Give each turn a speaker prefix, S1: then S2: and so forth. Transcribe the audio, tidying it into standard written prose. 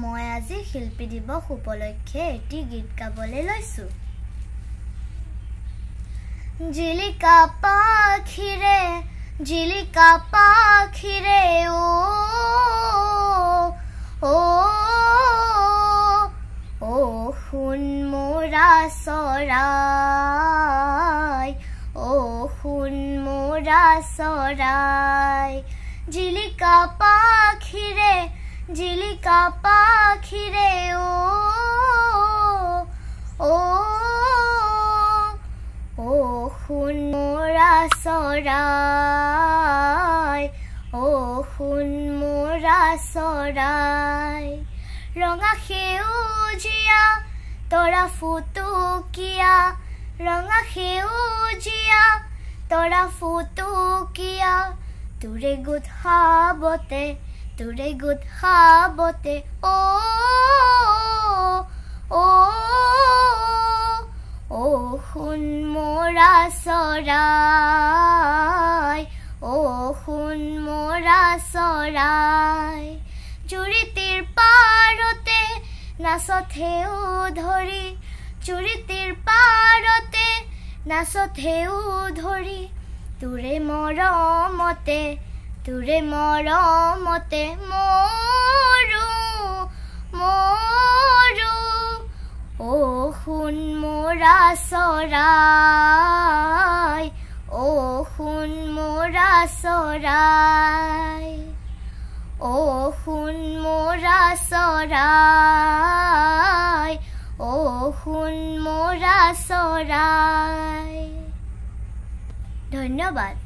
S1: মই আজি শিল্পী দিৱস উপলক্ষে এটি গীত গাবলৈ লৈছো। জিলিকা পাখিৰে ও শুন মোৰা চৰাই, শুন মোৰা চৰাই। জিলিকা পাখিৰে শুন মোৰা চৰাই, শুন মোৰা চৰাই। ৰঙা সেউজীয়া তৰা ফুটুকীয়া, ৰঙা সেউজীয়া তৰা ফুটুকীয়া। তোৰে গোট হাবতে শুন মোৰা চৰাই, শুন মোৰা চৰাই। জুৰিটিৰ পাৰতে নাচথেও ধৰি, জুৰিটিৰ পাৰতে নাচথেও ধৰি। তোৰে মৰমতে মৰো শুন মোৰা চৰাই, শুন মোৰা চৰাই। শুন মোৰা চৰাই, শুন মোৰা চৰাই। ধন্যবাদ।